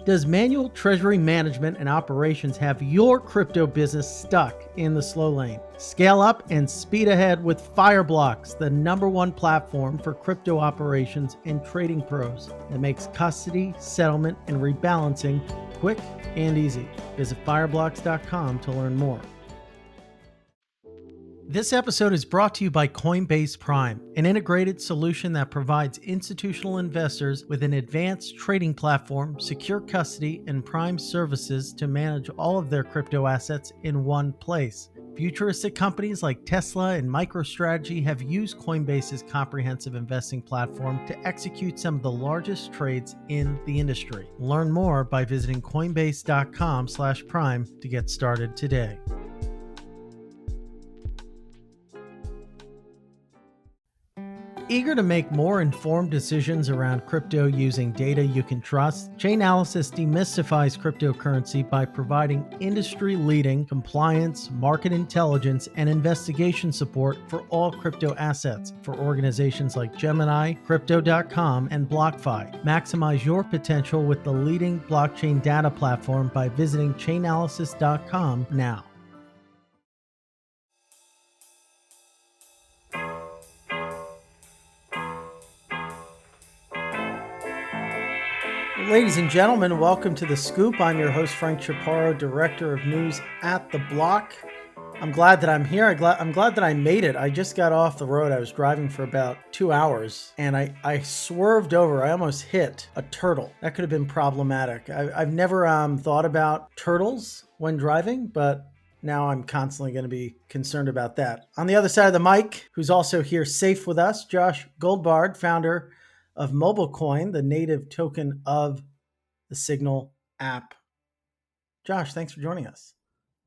Does manual treasury management and operations have your crypto business stuck in the slow lane? Scale up and speed ahead with Fireblocks, the #1 platform for crypto operations and trading pros that makes custody, settlement, and rebalancing quick and easy. Visit fireblocks.com to learn more. This episode is brought to you by Coinbase Prime, an integrated solution that provides institutional investors with an advanced trading platform, secure custody, and prime services to manage all of their crypto assets in one place. Futuristic companies like Tesla and MicroStrategy have used Coinbase's comprehensive investing platform to execute some of the largest trades in the industry. Learn more by visiting coinbase.com/prime to get started today. Eager to make more informed decisions around crypto using data you can trust, Chainalysis demystifies cryptocurrency by providing industry-leading compliance, market intelligence, and investigation support for all crypto assets for organizations like Gemini, Crypto.com, and BlockFi. Maximize your potential with the leading blockchain data platform by visiting Chainalysis.com now. Ladies and gentlemen, welcome to The Scoop. I'm your host, Frank Chaparro, Director of News at The Block. I'm glad that I'm here. I'm glad that I made it. I just got off the road. I was driving for about 2 hours, and I swerved over. I almost hit a turtle. That could have been problematic. I've never thought about turtles when driving, but now I'm constantly going to be concerned about that. On the other side of the mic, who's also here safe with us, Josh Goldbard, founder of MobileCoin, the native token of the Signal app. Josh, thanks for joining us.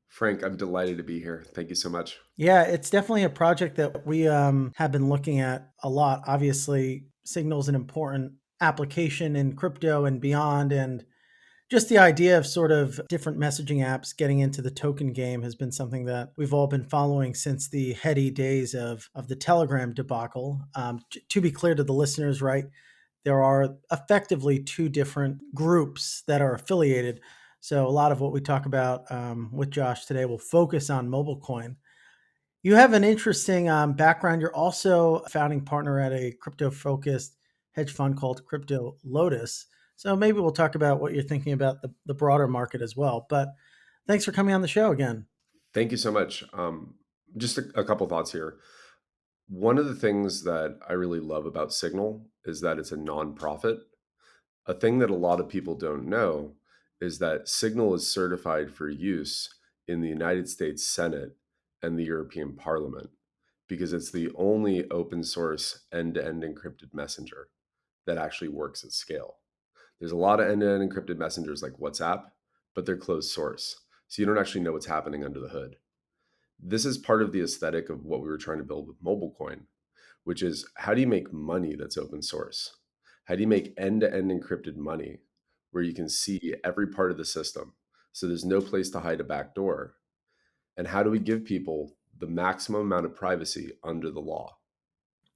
Frank, I'm delighted to be here. Thank you so much. Yeah, it's definitely a project that we have been looking at a lot. Obviously, Signal's an important application in crypto and beyond, and just the idea of sort of different messaging apps getting into the token game has been something that we've all been following since the heady days of the Telegram debacle. To be clear to the listeners, right, there are effectively two different groups that are affiliated. So a lot of what we talk about with Josh today will focus on MobileCoin. You have an interesting background. You're also a founding partner at a crypto-focused hedge fund called Crypto Lotus. So maybe we'll talk about what you're thinking about the broader market as well. But thanks for coming on the show again. Thank you so much. Just a couple thoughts here. One of the things that I really love about Signal is that it's a nonprofit. A thing that a lot of people don't know is that Signal is certified for use in the United States Senate and the European Parliament because it's the only open source end-to-end encrypted messenger that actually works at scale. There's a lot of end-to-end encrypted messengers like WhatsApp, but they're closed source. So you don't actually know what's happening under the hood. This is part of the aesthetic of what we were trying to build with MobileCoin, which is how do you make money that's open source? How do you make end-to-end encrypted money where you can see every part of the system? So there's no place to hide a backdoor. And how do we give people the maximum amount of privacy under the law?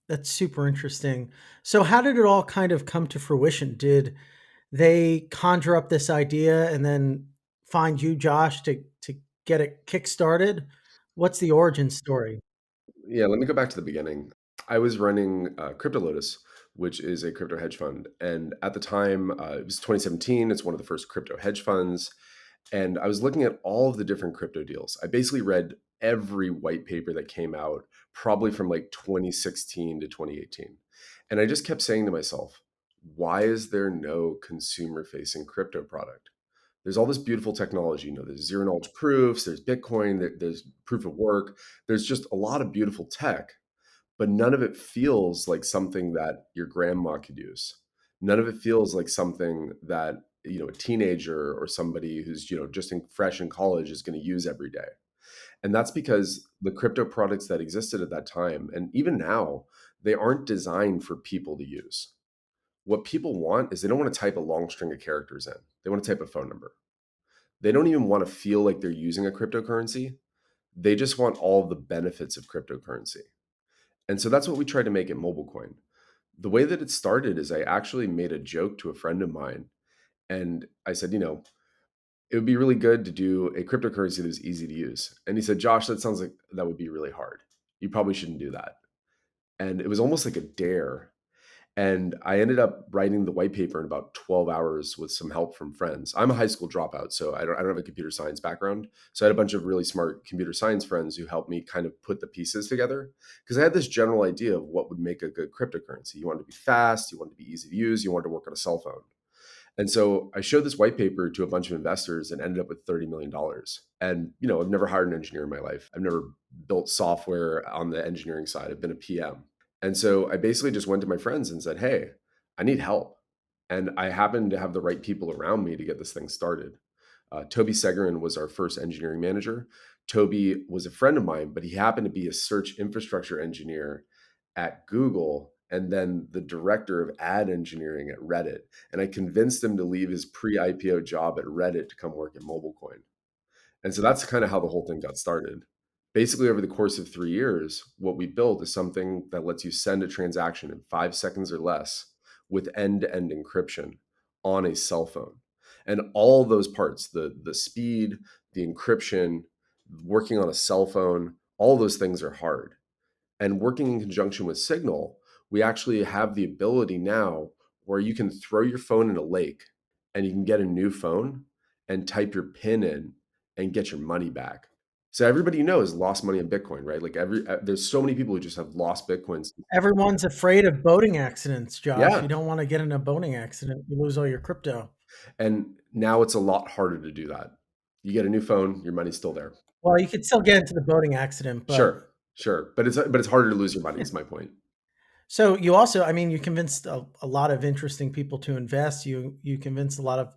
That's super interesting. So how did it all kind of come to fruition? Did they conjure up this idea and then find you, Josh, to get it kickstarted? What's the origin story? Yeah, let me go back to the beginning. I was running Crypto Lotus, which is a crypto hedge fund. And at the time, it was 2017. It's one of the first crypto hedge funds. And I was looking at all of the different crypto deals. I basically read every white paper that came out, probably from like 2016 to 2018. And I just kept saying to myself, why is there no consumer facing crypto product? There's all this beautiful technology. There's zero knowledge proofs, there's Bitcoin, there's proof of work. There's just a lot of beautiful tech, but none of it feels like something that your grandma could use. None of it feels like something that a teenager or somebody who's just fresh in college is going to use every day. And that's because the crypto products that existed at that time, and even now, they aren't designed for people to use. What people want is they don't want to type a long string of characters in. They want to type a phone number. They don't even want to feel like they're using a cryptocurrency. They just want all of the benefits of cryptocurrency. And so that's what we tried to make at MobileCoin. The way that it started is I actually made a joke to a friend of mine, And I said, it would be really good to do a cryptocurrency that was easy to use. And he said, Josh, that sounds like that would be really hard. You probably shouldn't do that. And it was almost like a dare. And I ended up writing the white paper in about 12 hours with some help from friends. I'm a high school dropout, so I don't have a computer science background. So I had a bunch of really smart computer science friends who helped me kind of put the pieces together because I had this general idea of what would make a good cryptocurrency. You wanted to be fast, you wanted to be easy to use, you wanted to work on a cell phone. And so I showed this white paper to a bunch of investors and ended up with $30 million. And, I've never hired an engineer in my life. I've never built software on the engineering side. I've been a PM. And so I basically just went to my friends and said, hey, I need help. And I happened to have the right people around me to get this thing started. Toby Segerin was our first engineering manager. Toby was a friend of mine, but he happened to be a search infrastructure engineer at Google and then the director of ad engineering at Reddit. And I convinced him to leave his pre-IPO job at Reddit to come work at MobileCoin. And so that's kind of how the whole thing got started. Basically, over the course of 3 years, what we built is something that lets you send a transaction in 5 seconds or less with end-to-end encryption on a cell phone. And all those parts, the speed, the encryption, working on a cell phone, all those things are hard. And working in conjunction with Signal, we actually have the ability now where you can throw your phone in a lake and you can get a new phone and type your PIN in and get your money back. So everybody has lost money in Bitcoin, right? Like there's so many people who just have lost Bitcoins. Everyone's afraid of boating accidents, Josh. Yeah. You don't want to get in a boating accident. You lose all your crypto. And now it's a lot harder to do that. You get a new phone, your money's still there. Well, you could still get into the boating accident, but Sure. But it's harder to lose your money is my point. so you also, I mean, you convinced a lot of interesting people to invest. You convinced a lot of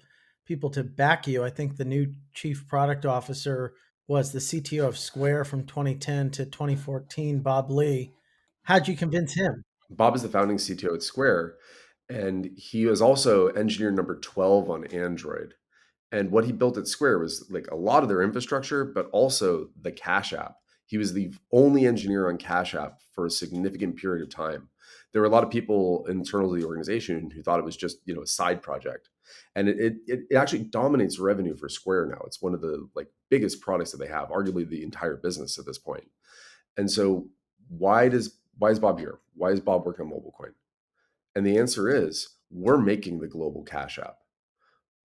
people to back you. I think the new chief product officer was the CTO of Square from 2010 to 2014, Bob Lee. How'd you convince him? Bob is the founding CTO at Square, and he was also engineer number 12 on Android. And what he built at Square was like a lot of their infrastructure, but also the Cash App. He was the only engineer on Cash App for a significant period of time. There were a lot of people internal to the organization who thought it was just a side project, and it actually dominates revenue for Square now. It's one of the biggest products that they have, arguably the entire business at this point. And so why is Bob here? Why is Bob working on MobileCoin? And the answer is we're making the global Cash App.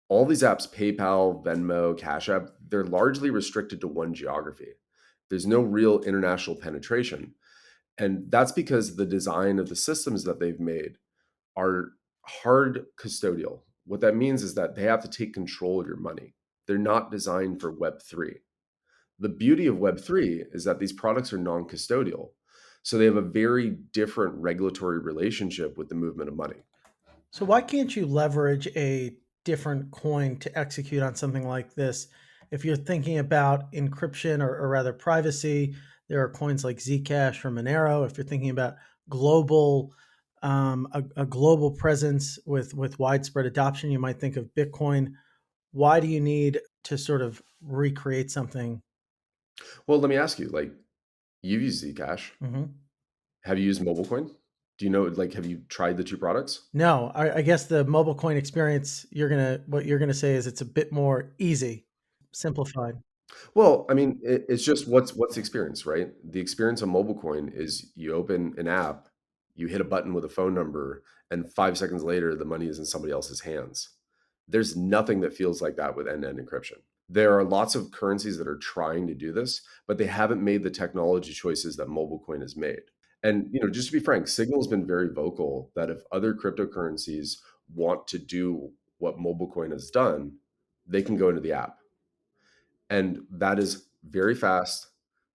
All these apps, PayPal, Venmo, Cash App, they're largely restricted to one geography. There's no real international penetration. And that's because the design of the systems that they've made are hard custodial. What that means is that they have to take control of your money. They're not designed for Web3. The beauty of Web3 is that these products are non custodial. So they have a very different regulatory relationship with the movement of money. So why can't you leverage a different coin to execute on something like this? If you're thinking about encryption or rather privacy, there are coins like Zcash or Monero. If you're thinking about global, a global presence with widespread adoption, you might think of Bitcoin. Why do you need to sort of recreate something? Well, let me ask you, you've used Zcash. Mhm. Have you used MobileCoin? Do you know, have you tried the two products? No, I guess the mobile coin experience, what you're gonna say is it's a bit more easy, simplified. Well, I mean, it's just what's the experience, right? The experience on MobileCoin is you open an app, you hit a button with a phone number, and 5 seconds later, the money is in somebody else's hands. There's nothing that feels like that with end-to-end encryption. There are lots of currencies that are trying to do this, but they haven't made the technology choices that MobileCoin has made. And just to be frank, Signal has been very vocal that if other cryptocurrencies want to do what MobileCoin has done, they can go into the app. And that is very fast,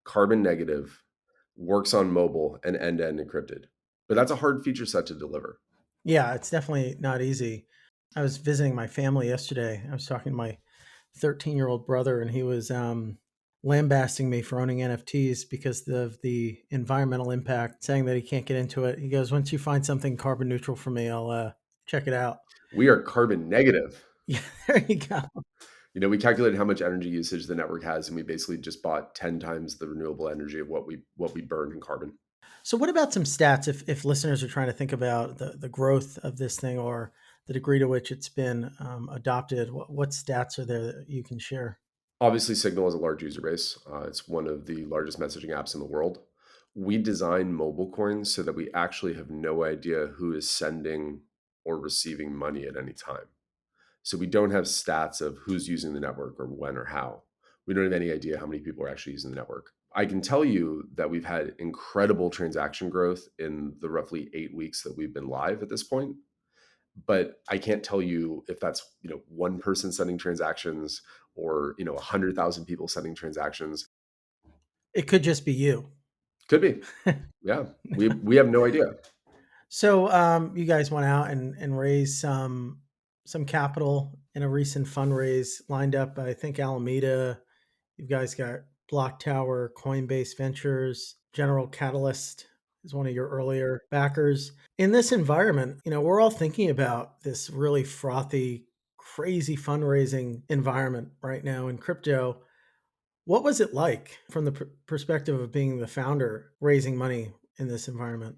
carbon negative, works on mobile, and end-to-end encrypted. But that's a hard feature set to deliver. Yeah, it's definitely not easy. I was visiting my family yesterday. I was talking to my 13-year-old brother, and he was lambasting me for owning NFTs because of the environmental impact, saying that he can't get into it. He goes, "Once you find something carbon neutral for me, I'll check it out." We are carbon negative. Yeah, there you go. We calculated how much energy usage the network has, and we basically just bought 10 times the renewable energy of what we burn in carbon. So, what about some stats if listeners are trying to think about the growth of this thing or the degree to which it's been adopted? What stats are there that you can share? Obviously, Signal has a large user base. It's one of the largest messaging apps in the world. We design mobile coins so that we actually have no idea who is sending or receiving money at any time. So we don't have stats of who's using the network or when or how. We don't have any idea how many people are actually using the network. I can tell you that we've had incredible transaction growth in the roughly 8 weeks that we've been live at this point. But I can't tell you if that's, one person sending transactions or, 100,000 people sending transactions. It could just be you. Could be. Yeah. We have no idea. So you guys went out and raised some capital in a recent fundraise lined up. I think Alameda. You guys got Block Tower, Coinbase Ventures, General Catalyst is one of your earlier backers. In this environment, we're all thinking about this really frothy, crazy fundraising environment right now in crypto. What was it like from the perspective of being the founder, raising money in this environment?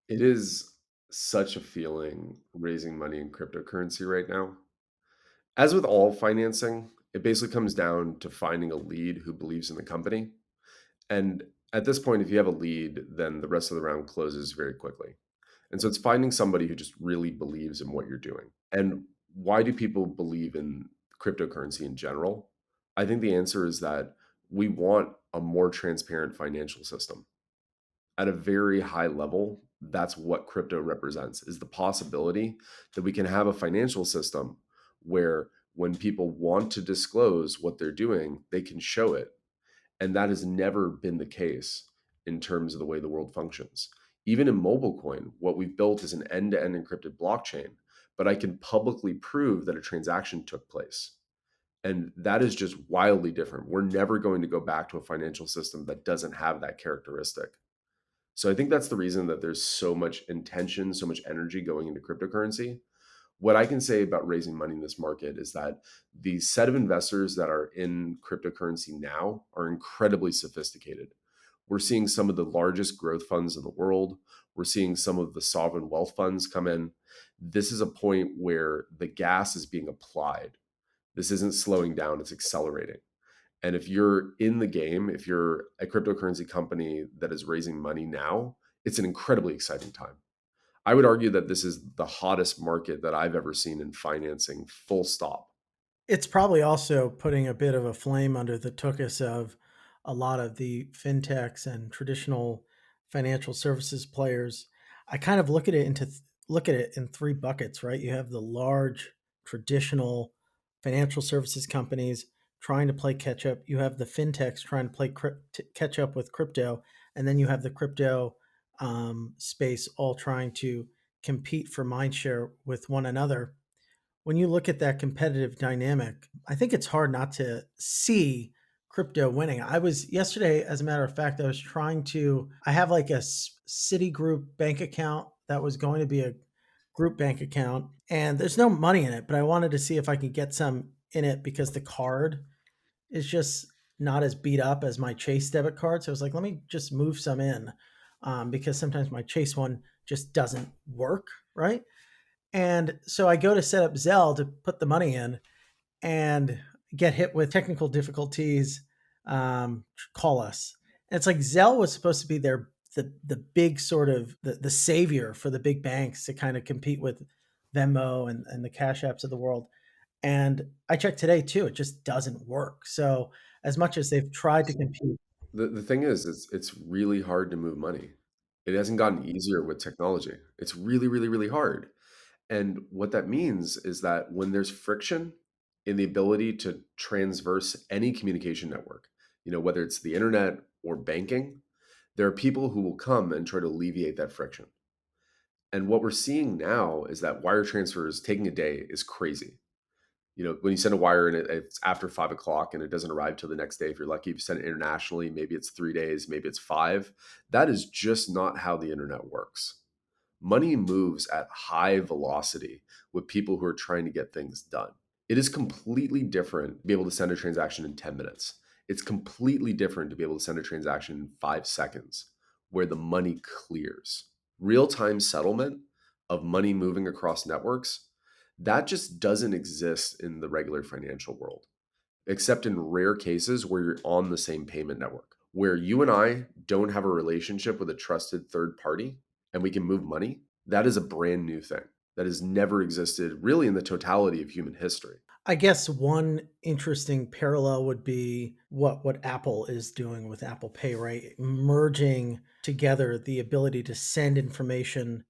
It is such a feeling raising money in cryptocurrency right now. As with all financing, it basically comes down to finding a lead who believes in the company. And at this point, if you have a lead, then the rest of the round closes very quickly. And so it's finding somebody who just really believes in what you're doing. And why do people believe in cryptocurrency in general? I think the answer is that we want a more transparent financial system. At a very high level, that's what crypto represents is the possibility that we can have a financial system where when people want to disclose what they're doing, they can show it. And that has never been the case in terms of the way the world functions. Even in MobileCoin, what we've built is an end-to-end encrypted blockchain, but I can publicly prove that a transaction took place. And that is just wildly different. We're never going to go back to a financial system that doesn't have that characteristic. So I think that's the reason that there's so much intention, so much energy going into cryptocurrency. What I can say about raising money in this market is that the set of investors that are in cryptocurrency now are incredibly sophisticated. We're seeing some of the largest growth funds in the world. We're seeing some of the sovereign wealth funds come in. This is a point where the gas is being applied. This isn't slowing down, it's accelerating. And if you're in the game, if you're a cryptocurrency company that is raising money now, it's an incredibly exciting time. I would argue that this is the hottest market that I've ever seen in financing, full stop. It's probably also putting a bit of a flame under the tuchus of a lot of the fintechs and traditional financial services players. I kind of look at it in three buckets, right? You have the large traditional financial services companies trying to play catch up. You have the fintechs trying to play catch up with crypto, and then you have the crypto space all trying to compete for mind share with one another. When you look at that competitive dynamic, I think it's hard not to see crypto winning. I was yesterday, as a matter of fact, I have like a Citigroup bank account that was going to be a group bank account, and there's no money in it, but I wanted to see if I could get some in it because the card is just not as beat up as my Chase debit card. So I was like, let me just move some in because sometimes my Chase one just doesn't work, right? And so I go to set up Zelle to put the money in and get hit with technical difficulties. Call us. And it's like Zelle was supposed to be the big sort of the savior for the big banks to kind of compete with Venmo and the Cash Apps of the world. And I checked today too; it just doesn't work. So as much as they've tried to compete, The thing is, it's really hard to move money. It hasn't gotten easier with technology. It's really, really, really hard. And what that means is that when there's friction in the ability to transverse any communication network, whether it's the internet or banking, there are people who will come and try to alleviate that friction. And what we're seeing now is that wire transfers taking a day is crazy. When you send a wire and it's after 5 o'clock and it doesn't arrive till the next day, if you're lucky, if you send it internationally, maybe it's 3 days, maybe it's five. That is just not how the internet works. Money moves at high velocity with people who are trying to get things done. It is completely different to be able to send a transaction in 10 minutes. It's completely different to be able to send a transaction in 5 seconds where the money clears. Real time settlement of money moving across networks, That just doesn't exist in the regular financial world, except in rare cases where you're on the same payment network, where you and I don't have a relationship with a trusted third party and we can move money. That is a brand new thing that has never existed really in the totality of human history. I guess one interesting parallel would be what Apple is doing with Apple Pay, right? Merging together the ability to send information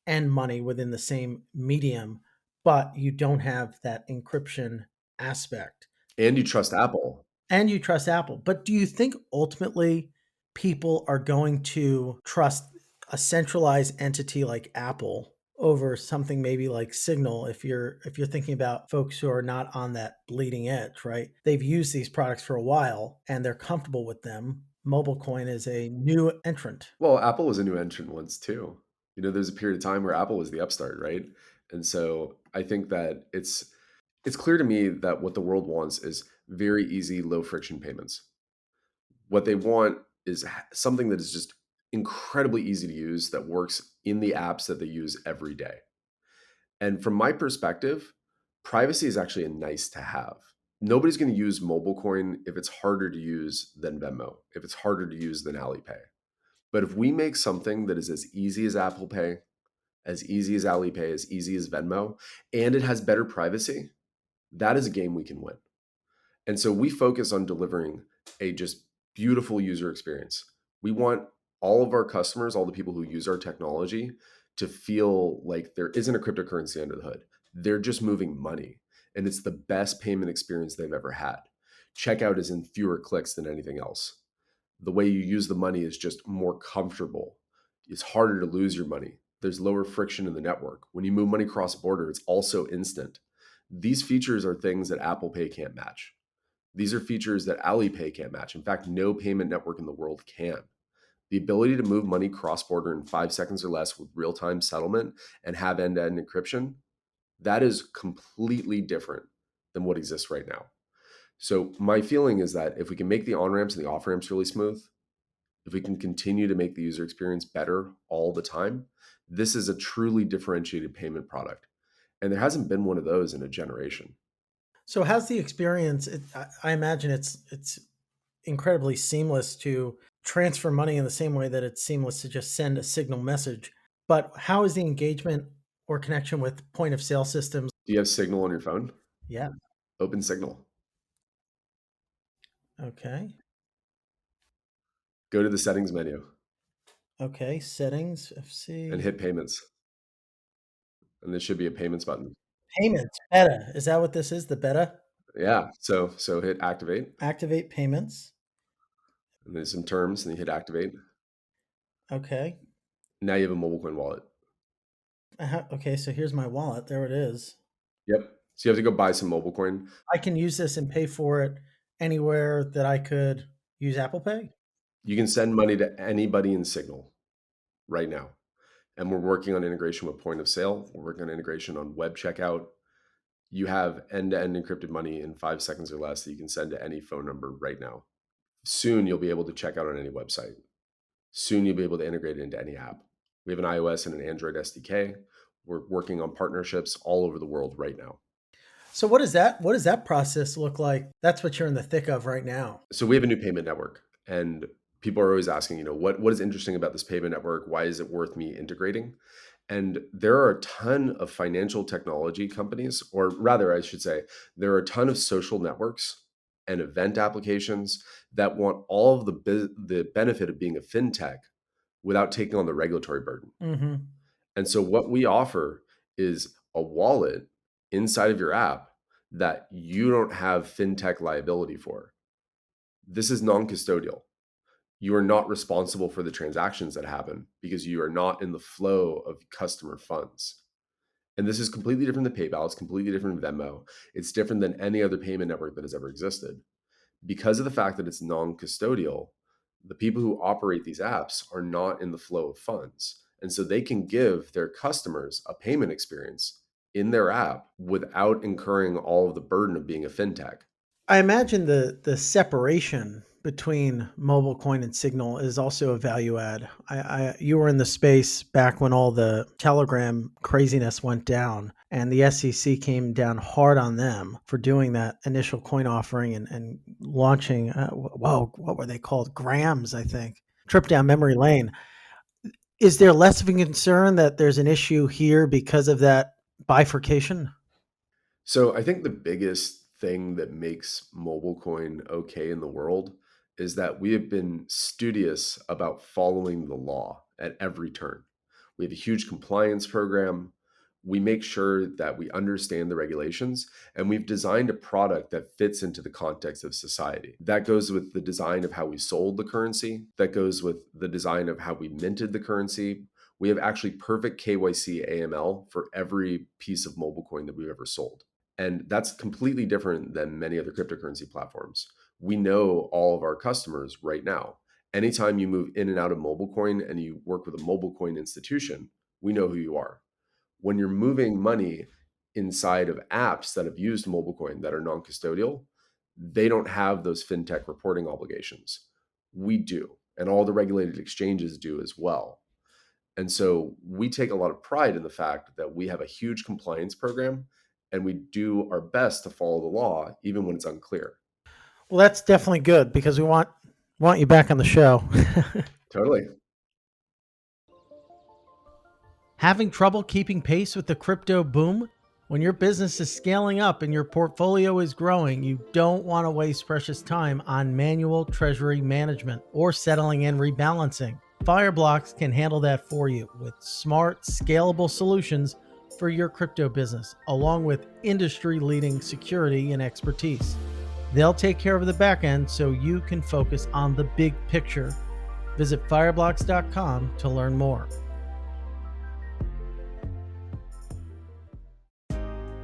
and money within the same medium, but you don't have that encryption aspect. And you trust Apple. And you trust Apple. But do you think ultimately people are going to trust a centralized entity like Apple over something maybe like Signal if you're thinking about folks who are not on that bleeding edge, right? They've used these products for a while and they're comfortable with them. MobileCoin is a new entrant. Well, Apple was a new entrant once too. There's a period of time where Apple was the upstart, right? And so I think that it's clear to me that what the world wants is very easy, low friction payments. What they want is something that is just incredibly easy to use that works in the apps that they use every day. And from my perspective, privacy is actually a nice to have. Nobody's going to use MobileCoin if it's harder to use than Venmo, if it's harder to use than Alipay. But if we make something that is as easy as Apple Pay, as easy as Alipay, as easy as Venmo, and it has better privacy, that is a game we can win. And so we focus on delivering a just beautiful user experience. We want all of our customers, all the people who use our technology, to feel like there isn't a cryptocurrency under the hood. They're just moving money, and it's the best payment experience they've ever had. Checkout is in fewer clicks than anything else. The way you use the money is just more comfortable. It's harder to lose your money. There's lower friction in the network. When you move money cross border, it's also instant. These features are things that Apple Pay can't match. These are features that Alipay can't match. In fact, no payment network in the world can. The ability to move money cross border in 5 seconds or less with real time settlement and have end to end encryption, that is completely different than what exists right now. So, my feeling is that if we can make the on ramps and the off ramps really smooth, if we can continue to make the user experience better all the time, this is a truly differentiated payment product. And there hasn't been one of those in a generation. So how's the experience? I imagine it's incredibly seamless to transfer money in the same way that it's seamless to just send a Signal message. But how is the engagement or connection with point of sale systems? Do you have Signal on your phone? Yeah. Open Signal. Okay. Go to the settings menu Okay. Settings, and FC, hit payments. And there should be a payments button. payments, beta. Is that what this is? The beta? Yeah. So hit activate. Activate payments. And there's some terms, and you hit activate. Okay. Now you have a MobileCoin wallet. Okay. So here's my wallet. There it is. Yep. So you have to go buy some MobileCoin. I can use this and pay for it anywhere that I could use Apple Pay. You can send money to anybody in Signal right now. And we're working on integration with point of sale. We're working on integration on web checkout. You have end-to-end encrypted money in 5 seconds or less that you can send to any phone number right now. Soon you'll be able to check out on any website. Soon you'll be able to integrate it into any app. We have an iOS and an Android SDK. We're working on partnerships all over the world right now. So what does that process look like? That's what you're in the thick of right now. So we have a new payment network, and people are always asking, what is interesting about this payment network? Why is it worth me integrating? And there are a ton of financial technology companies, or rather, I should say, there are a ton of social networks and event applications that want all of the benefit of being a fintech without taking on the regulatory burden. Hmm. And so, what we offer is a wallet inside of your app that you don't have fintech liability for. This is non custodial. You are not responsible for the transactions that happen because you are not in the flow of customer funds. And this is completely different than PayPal. It's completely different than Venmo. It's different than any other payment network that has ever existed. Because of the fact that it's non custodial, the people who operate these apps are not in the flow of funds. And so they can give their customers a payment experience in their app without incurring all of the burden of being a fintech. I imagine the separation between mobile coin and Signal is also a value add. You were in the space back when all the Telegram craziness went down, and the SEC came down hard on them for doing that initial coin offering and launching. Whoa, what were they called? Grams, I think. Trip down memory lane. Is there less of a concern that there's an issue here because of that bifurcation? So I think the biggest thing that makes MobileCoin okay in the world is that we have been studious about following the law at every turn. We have a huge compliance program. We make sure that we understand the regulations, and we've designed a product that fits into the context of society. That goes with the design of how we sold the currency, that goes with the design of how we minted the currency. We have actually perfect KYC AML for every piece of MobileCoin that we've ever sold. And that's completely different than many other cryptocurrency platforms. We know all of our customers right now. Anytime you move in and out of MobileCoin and you work with a MobileCoin institution, we know who you are. When you're moving money inside of apps that have used MobileCoin that are non-custodial, they don't have those fintech reporting obligations. We do, and all the regulated exchanges do as well. And so we take a lot of pride in the fact that we have a huge compliance program and we do our best to follow the law, even when it's unclear. Well, that's definitely good because we want you back on the show. Totally. Having trouble keeping pace with the crypto boom? When your business is scaling up and your portfolio is growing, you don't want to waste precious time on manual treasury management or settling and rebalancing. Fireblocks can handle that for you with smart, scalable solutions for your crypto business, along with industry-leading security and expertise. They'll take care of the back end so you can focus on the big picture. Visit fireblocks.com to learn more.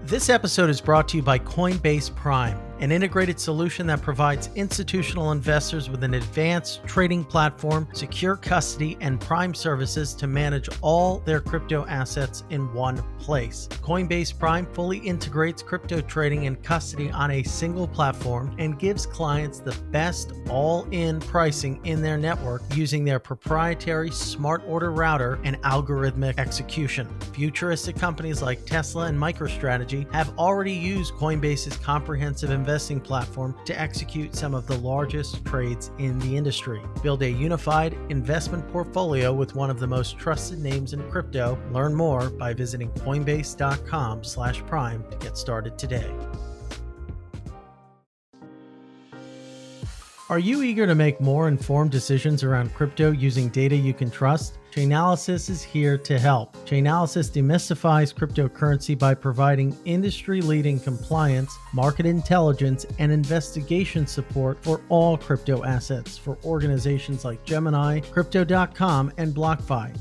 This episode is brought to you by Coinbase Prime, an integrated solution that provides institutional investors with an advanced trading platform, secure custody, and prime services to manage all their crypto assets in one place. Coinbase Prime fully integrates crypto trading and custody on a single platform and gives clients the best all-in pricing in their network using their proprietary smart order router and algorithmic execution. Futuristic companies like Tesla and MicroStrategy have already used Coinbase's comprehensive investing platform to execute some of the largest trades in the industry. Build a unified investment portfolio with one of the most trusted names in crypto. Learn more by visiting coinbase.com/prime to get started today. Are you eager to make more informed decisions around crypto using data you can trust? Chainalysis is here to help. Chainalysis demystifies cryptocurrency by providing industry-leading compliance, market intelligence, and investigation support for all crypto assets for organizations like Gemini, Crypto.com, and BlockFi.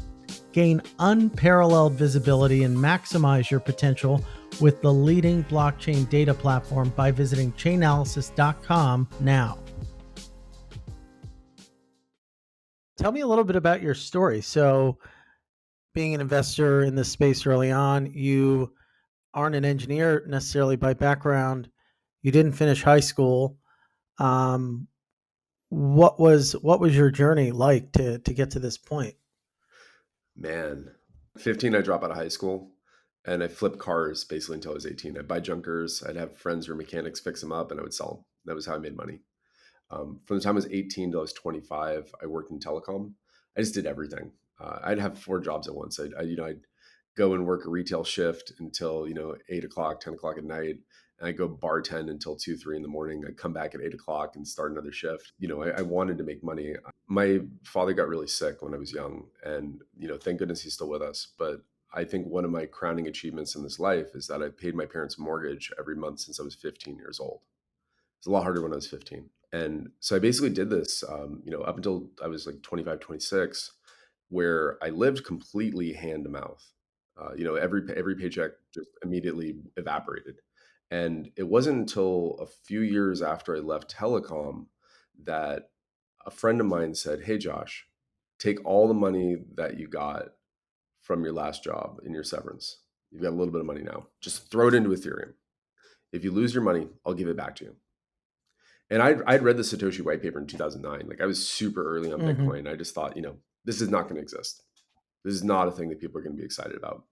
Gain unparalleled visibility and maximize your potential with the leading blockchain data platform by visiting Chainalysis.com now. Tell me a little bit about your story. So, being an investor in this space early on, you aren't an engineer necessarily by background. You didn't finish high school. Um, what was your journey like to get to this point? Man, 15, I drop out of high school and I flipped cars basically until I was 18. I'd buy junkers. I'd have friends who were mechanics fix them up and I would sell them. That was how I made money. From the time I was 18 till I was 25, I worked in telecom. I just did everything. I'd have 4 jobs at once. I'd go and work a retail shift until 8 o'clock, 10 o'clock at night, and I'd go bartend until 2, 3 in the morning. I'd come back at 8 o'clock and start another shift. I wanted to make money. My father got really sick when I was young, and thank goodness he's still with us. But I think one of my crowning achievements in this life is that I paid my parents' mortgage every month since I was 15 years old. It's a lot harder when I was 15. And so I basically did this, up until I was like 25, 26, where I lived completely hand to mouth. Every paycheck just immediately evaporated. And it wasn't until a few years after I left telecom that a friend of mine said, "Hey, Josh, take all the money that you got from your last job in your severance. You've got a little bit of money now. Just throw it into Ethereum. If you lose your money, I'll give it back to you." And I'd read the Satoshi white paper in 2009. Like I was super early on Hmm. Bitcoin. I just thought, this is not going to exist. This is not a thing that people are going to be excited about.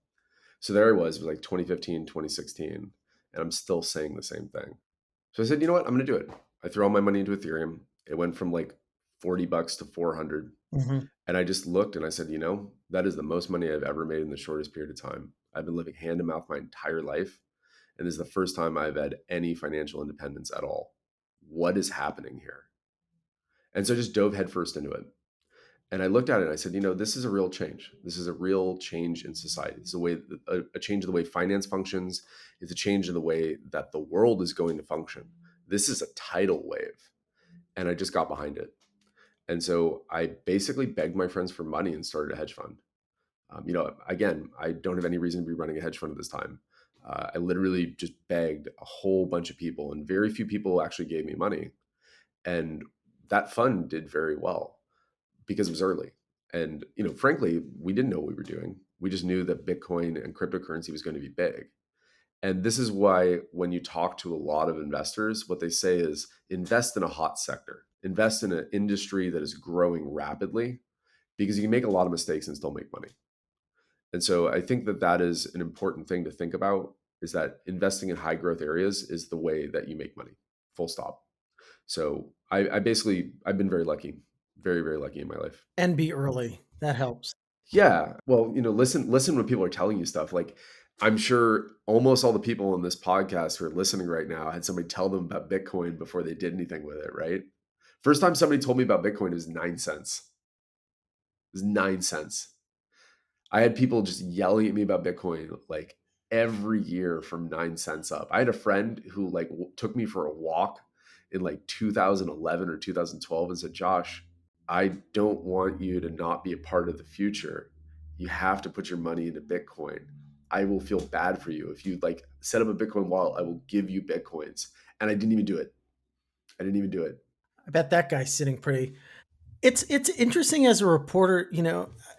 So there I was like 2015, 2016, and I'm still saying the same thing. So I said, you know what? I'm going to do it. I threw all my money into Ethereum. It went from like $40 to 400. Hmm. And I just looked and I said, that is the most money I've ever made in the shortest period of time. I've been living hand to mouth my entire life. And this is the first time I've had any financial independence at all. What is happening here? And so I just dove headfirst into it. And I looked at it and I said, this is a real change. This is a real change in society. It's a change in the way finance functions. It's a change in the way that the world is going to function. This is a tidal wave. And I just got behind it. And so I basically begged my friends for money and started a hedge fund. Again, I don't have any reason to be running a hedge fund at this time. I literally just begged a whole bunch of people, and very few people actually gave me money. And that fund did very well because it was early. And frankly, we didn't know what we were doing. We just knew that Bitcoin and cryptocurrency was going to be big. And this is why when you talk to a lot of investors, what they say is invest in a hot sector, invest in an industry that is growing rapidly, because you can make a lot of mistakes and still make money. And so I think that that is an important thing to think about, is that investing in high growth areas is the way that you make money, full stop. So I've been very lucky, very, very lucky in my life. And be early. That helps. Yeah. Well, listen when people are telling you stuff. Like I'm sure almost all the people on this podcast who are listening right now had somebody tell them about Bitcoin before they did anything with it, right? First time somebody told me about Bitcoin, it was 9 cents. It was 9 cents. I had people just yelling at me about Bitcoin like every year from 9 cents up. I had a friend who like took me for a walk in like 2011 or 2012 and said, Josh, I don't want you to not be a part of the future. You have to put your money into Bitcoin. I will feel bad for you. If you like set up a Bitcoin wallet, I will give you Bitcoins. And I didn't even do it. I didn't even do it. I bet that guy's sitting pretty. It's interesting as a reporter,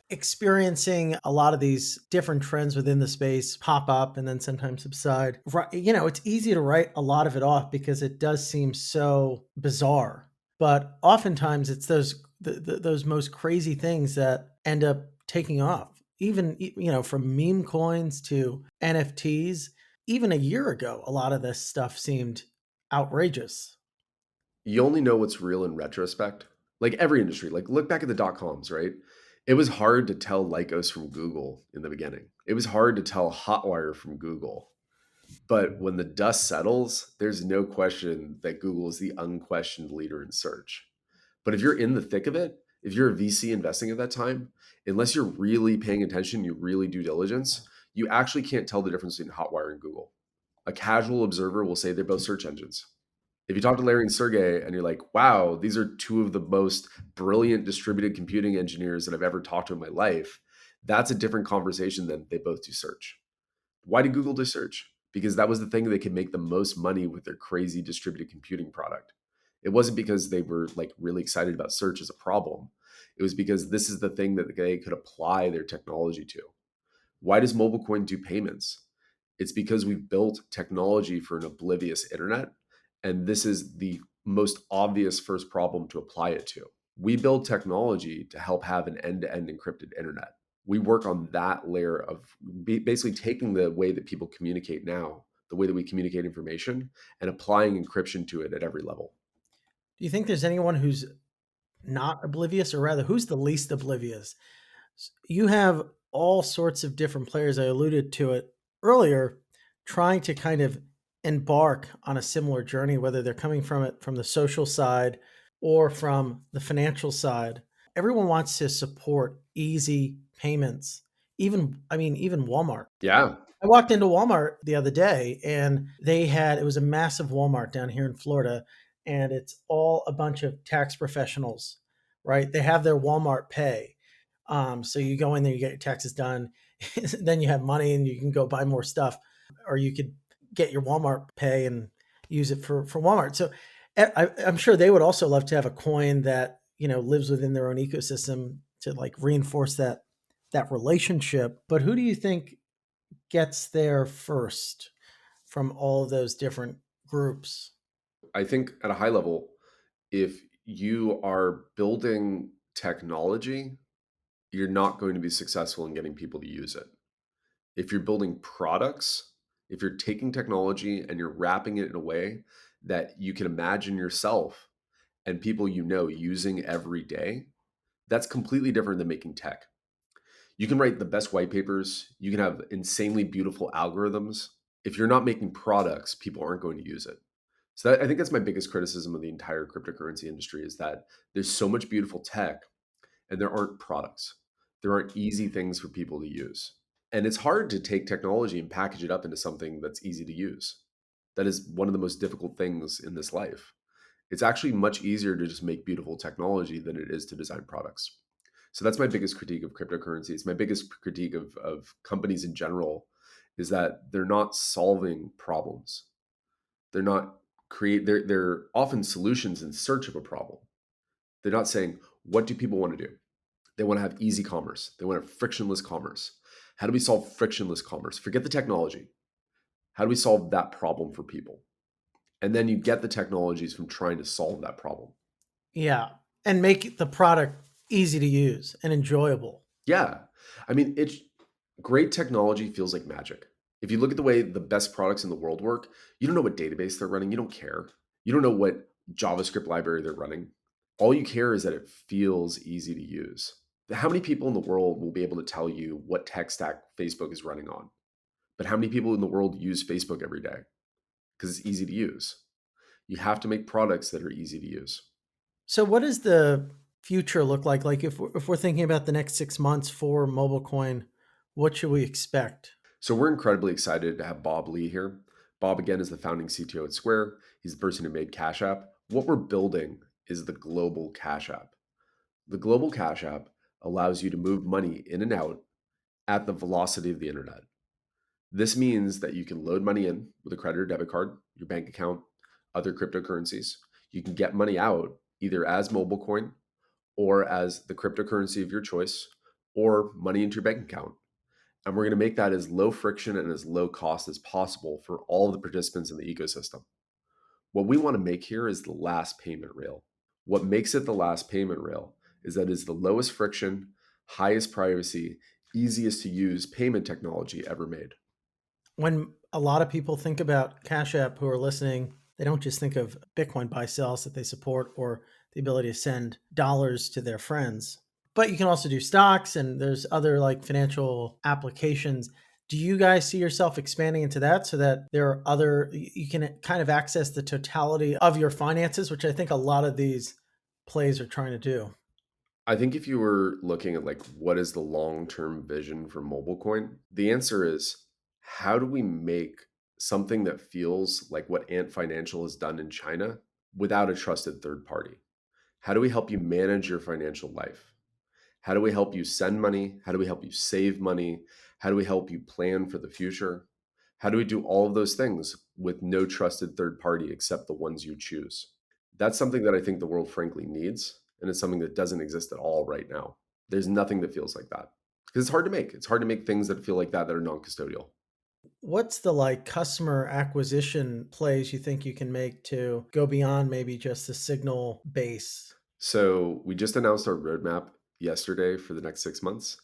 experiencing a lot of these different trends within the space pop up and then sometimes subside. It's easy to write a lot of it off because it does seem so bizarre. But oftentimes it's those most crazy things that end up taking off. Even from meme coins to NFTs, even a year ago, a lot of this stuff seemed outrageous. You only know what's real in retrospect. Like every industry, like look back at the dot coms, right? It was hard to tell Lycos from Google in the beginning. It was hard to tell Hotwire from Google. But when the dust settles, there's no question that Google is the unquestioned leader in search. But if you're in the thick of it, if you're a VC investing at that time, unless you're really paying attention, you really due diligence, you actually can't tell the difference between Hotwire and Google. A casual observer will say they're both search engines. If you talk to Larry and Sergey and you're like, wow, these are two of the most brilliant distributed computing engineers that I've ever talked to in my life, that's a different conversation than they both do search. Why did Google do search? Because that was the thing they could make the most money with their crazy distributed computing product. It wasn't because they were like really excited about search as a problem. It was because this is the thing that they could apply their technology to. Why does MobileCoin do payments? It's because we've built technology for an oblivious internet. And this is the most obvious first problem to apply it to. We build technology to help have an end to end encrypted internet. We work on that layer of basically taking the way that people communicate now, the way that we communicate information, and applying encryption to it at every level. Do you think there's anyone who's not oblivious, or rather, who's the least oblivious? You have all sorts of different players. I alluded to it earlier, trying to kind of embark on a similar journey, whether they're coming from it from the social side or from the financial side. Everyone wants to support easy payments. Even Walmart. Yeah. I walked into Walmart the other day and it was a massive Walmart down here in Florida, and it's all a bunch of tax professionals, right? They have their Walmart Pay. So you go in there, you get your taxes done, then you have money and you can go buy more stuff, or you could get your Walmart Pay and use it for Walmart. So I'm sure they would also love to have a coin that, lives within their own ecosystem to like reinforce that relationship. But who do you think gets there first from all of those different groups? I think at a high level, if you are building technology, you're not going to be successful in getting people to use it. If you're building products, if you're taking technology and you're wrapping it in a way that you can imagine yourself and people you know using every day, that's completely different than making tech. You can write the best white papers, you can have insanely beautiful algorithms. If you're not making products, people aren't going to use it. So I think that's my biggest criticism of the entire cryptocurrency industry is that there's so much beautiful tech and there aren't products. There aren't easy things for people to use. And it's hard to take technology and package it up into something that's easy to use. That is one of the most difficult things in this life. It's actually much easier to just make beautiful technology than it is to design products. So that's my biggest critique of cryptocurrency. It's my biggest critique of companies in general is that they're not solving problems. They're not they're often solutions in search of a problem. They're not saying, what do people want to do? They want to have easy commerce. They want to have frictionless commerce. How do we solve frictionless commerce? Forget the technology. How do we solve that problem for people? And then you get the technologies from trying to solve that problem. Yeah. And make the product easy to use and enjoyable. Yeah. I mean, it's great technology feels like magic. If you look at the way the best products in the world work, you don't know what database they're running. You don't care. You don't know what JavaScript library they're running. All you care is that it feels easy to use. How many people in the world will be able to tell you what tech stack Facebook is running on? But how many people in the world use Facebook every day? Because it's easy to use. You have to make products that are easy to use. So what does the future look like? Like if we're thinking about the next 6 months for MobileCoin, what should we expect? So we're incredibly excited to have Bob Lee here. Bob, again, is the founding CTO at Square. He's the person who made Cash App. What we're building is the global Cash App. The global Cash App allows you to move money in and out at the velocity of the internet. This means that you can load money in with a credit or debit card, your bank account, other cryptocurrencies. You can get money out either as mobile coin or as the cryptocurrency of your choice or money into your bank account. And we're going to make that as low friction and as low cost as possible for all of the participants in the ecosystem. What we want to make here is the last payment rail. What makes it the last payment rail is that it's the lowest friction, highest privacy, easiest to use payment technology ever made. When a lot of people think about Cash App who are listening, they don't just think of Bitcoin buy sells that they support or the ability to send dollars to their friends. But you can also do stocks and there's other like financial applications. Do you guys see yourself expanding into that so that there are other, you can kind of access the totality of your finances, which I think a lot of these plays are trying to do? I think if you were looking at like what is the long-term vision for mobile coin, the answer is how do we make something that feels like what Ant Financial has done in China without a trusted third party? How do we help you manage your financial life? How do we help you send money? How do we help you save money? How do we help you plan for the future? How do we do all of those things with no trusted third party except the ones you choose? That's something that I think the world frankly needs. And it's something that doesn't exist at all right now. There's nothing that feels like that because it's hard to make. It's hard to make things that feel like that are non custodial. What's the like customer acquisition plays you think you can make to go beyond maybe just the signal base? So we just announced our roadmap yesterday for the next 6 months.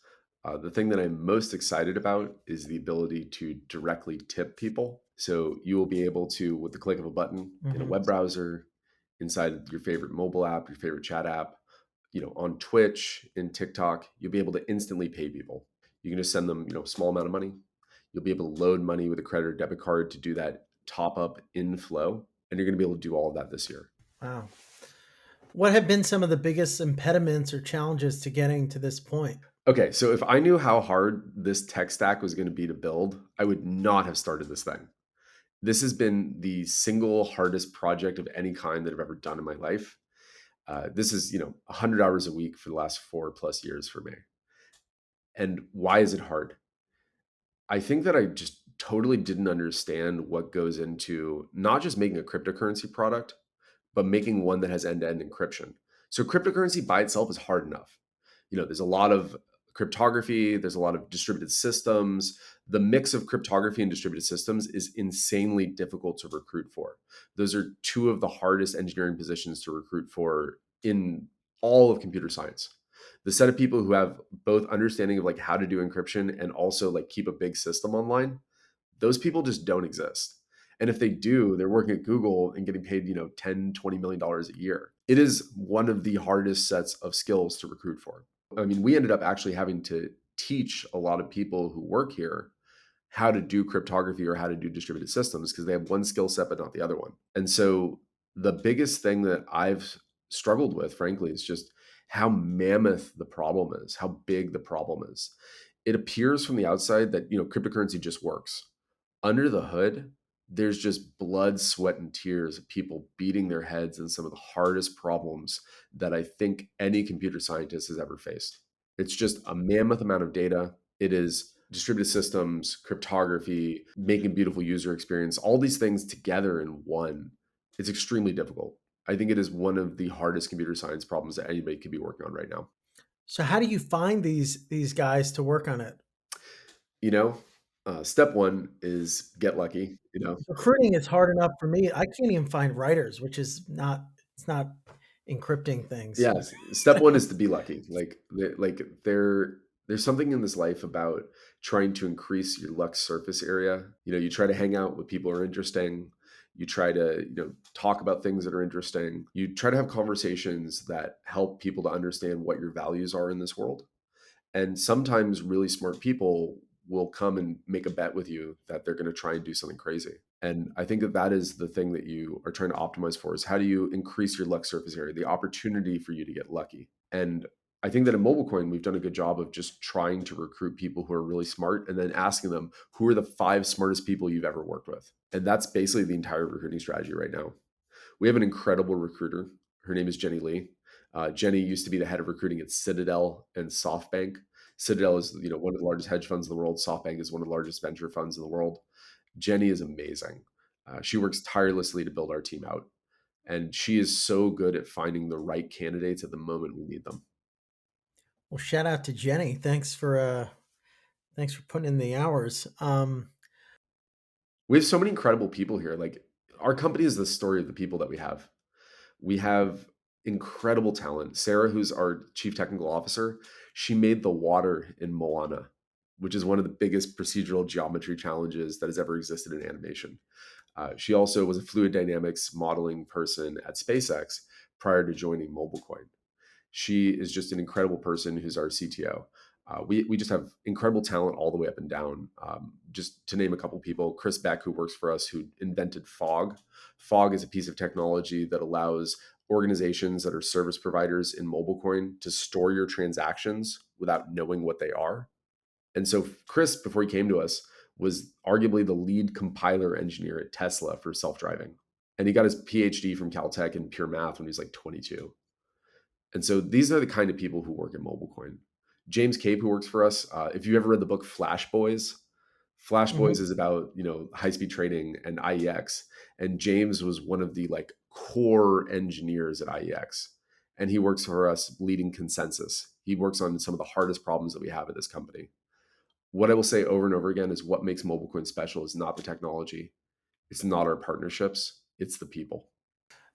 The thing that I'm most excited about is the ability to directly tip people. So you will be able to, with the click of a button in a web browser, inside your favorite mobile app, your favorite chat app, on Twitch, in TikTok, you'll be able to instantly pay people. You can just send them, a small amount of money. You'll be able to load money with a credit or debit card to do that top up in flow. And you're going to be able to do all of that this year. Wow. What have been some of the biggest impediments or challenges to getting to this point? Okay, so if I knew how hard this tech stack was going to be to build, I would not have started this thing. This has been the single hardest project of any kind that I've ever done in my life. This is, 100 hours a week for the last 4+ years for me. And why is it hard? I think that I just totally didn't understand what goes into not just making a cryptocurrency product, but making one that has end-to-end encryption. So cryptocurrency by itself is hard enough. There's a lot of cryptography, there's a lot of distributed systems. The mix of cryptography and distributed systems is insanely difficult to recruit for. Those are two of the hardest engineering positions to recruit for in all of computer science. The set of people who have both understanding of like how to do encryption and also like keep a big system online, those people just don't exist. And if they do, they're working at Google and getting paid, 10, $20 million a year. It is one of the hardest sets of skills to recruit for. I mean, we ended up actually having to teach a lot of people who work here how to do cryptography or how to do distributed systems because they have one skill set but not the other one. And so the biggest thing that I've struggled with, frankly, is just how mammoth the problem is, how big the problem is. It appears from the outside that, cryptocurrency just works. Under the hood, there's just blood, sweat, and tears of people beating their heads in some of the hardest problems that I think any computer scientist has ever faced. It's just a mammoth amount of data. It is distributed systems, cryptography, making beautiful user experience, all these things together in one. It's extremely difficult. I think it is one of the hardest computer science problems that anybody could be working on right now. So how do you find these guys to work on it? You know, step one is get lucky. Recruiting is hard enough for me. I can't even find writers, which is not it's not encrypting things. Yes, step one is to be lucky. There's something in this life about trying to increase your luck surface area. You try to hang out with people who are interesting. You try to, talk about things that are interesting. You try to have conversations that help people to understand what your values are in this world. And sometimes really smart people will come and make a bet with you that they're going to try and do something crazy. And I think that that is the thing that you are trying to optimize for is how do you increase your luck surface area, the opportunity for you to get lucky. And I think that at MobileCoin, we've done a good job of just trying to recruit people who are really smart and then asking them, who are the 5 smartest people you've ever worked with? And that's basically the entire recruiting strategy right now. We have an incredible recruiter. Her name is Jenny Lee. Jenny used to be the head of recruiting at Citadel and SoftBank. Citadel is, one of the largest hedge funds in the world. SoftBank is one of the largest venture funds in the world. Jenny is amazing. She works tirelessly to build our team out, and she is so good at finding the right candidates at the moment we need them. Well, shout out to Jenny. Thanks for putting in the hours. We have so many incredible people here. Like our company is the story of the people that we have. We have incredible talent. Sarah, who's our chief technical officer, she made the water in Moana, which is one of the biggest procedural geometry challenges that has ever existed in animation. She also was a fluid dynamics modeling person at SpaceX prior to joining MobileCoin. She is just an incredible person who's our CTO. We just have incredible talent all the way up and down. Just to name a couple people, Chris Beck, who works for us, who invented Fog. Fog is a piece of technology that allows organizations that are service providers in MobileCoin to store your transactions without knowing what they are. And so Chris, before he came to us, was arguably the lead compiler engineer at Tesla for self-driving. And he got his PhD from Caltech in pure math when he was like 22. And so these are the kind of people who work at MobileCoin. James Cape, who works for us, if you ever read the book Flash Boys, Flash Boys Mhm. is about high-speed trading and IEX. And James was one of the like core engineers at IEX. And he works for us leading Consensus. He works on some of the hardest problems that we have at this company. What I will say over and over again is what makes MobileCoin special is not the technology. It's not our partnerships. It's the people.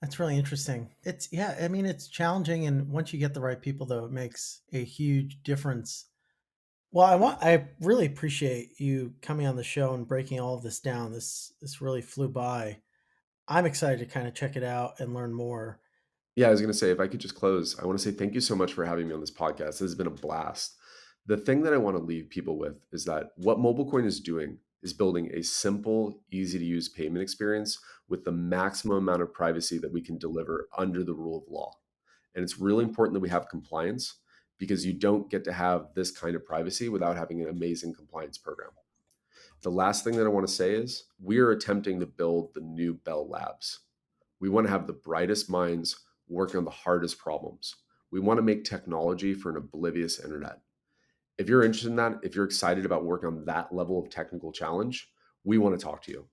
That's really interesting. Yeah, I mean, it's challenging, and once you get the right people, though, it makes a huge difference. Well, I really appreciate you coming on the show and breaking all of this down. This really flew by. I'm excited to kind of check it out and learn more. Yeah, I was going to say, if I could just close, I want to say thank you so much for having me on this podcast. This has been a blast. The thing that I want to leave people with is that what MobileCoin is doing is building a simple, easy to use payment experience with the maximum amount of privacy that we can deliver under the rule of law. And it's really important that we have compliance because you don't get to have this kind of privacy without having an amazing compliance program. The last thing that I want to say is we are attempting to build the new Bell Labs. We want to have the brightest minds working on the hardest problems. We want to make technology for an oblivious internet. If you're interested in that, if you're excited about working on that level of technical challenge, we want to talk to you.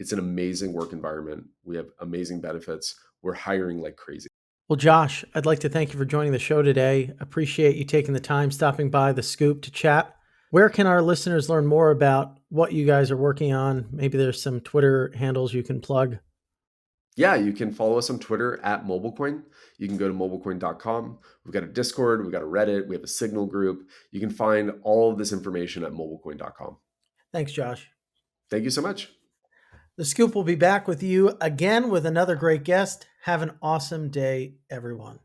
It's an amazing work environment. We have amazing benefits. We're hiring like crazy. Well, Josh, I'd like to thank you for joining the show today. Appreciate you taking the time stopping by the Scoop to chat. Where can our listeners learn more about what you guys are working on? Maybe there's some Twitter handles you can plug. Yeah, you can follow us on Twitter at MobileCoin. You can go to mobilecoin.com. We've got a Discord, we've got a Reddit, we have a Signal group. You can find all of this information at mobilecoin.com. Thanks, Josh. Thank you so much. The Scoop will be back with you again with another great guest. Have an awesome day, everyone.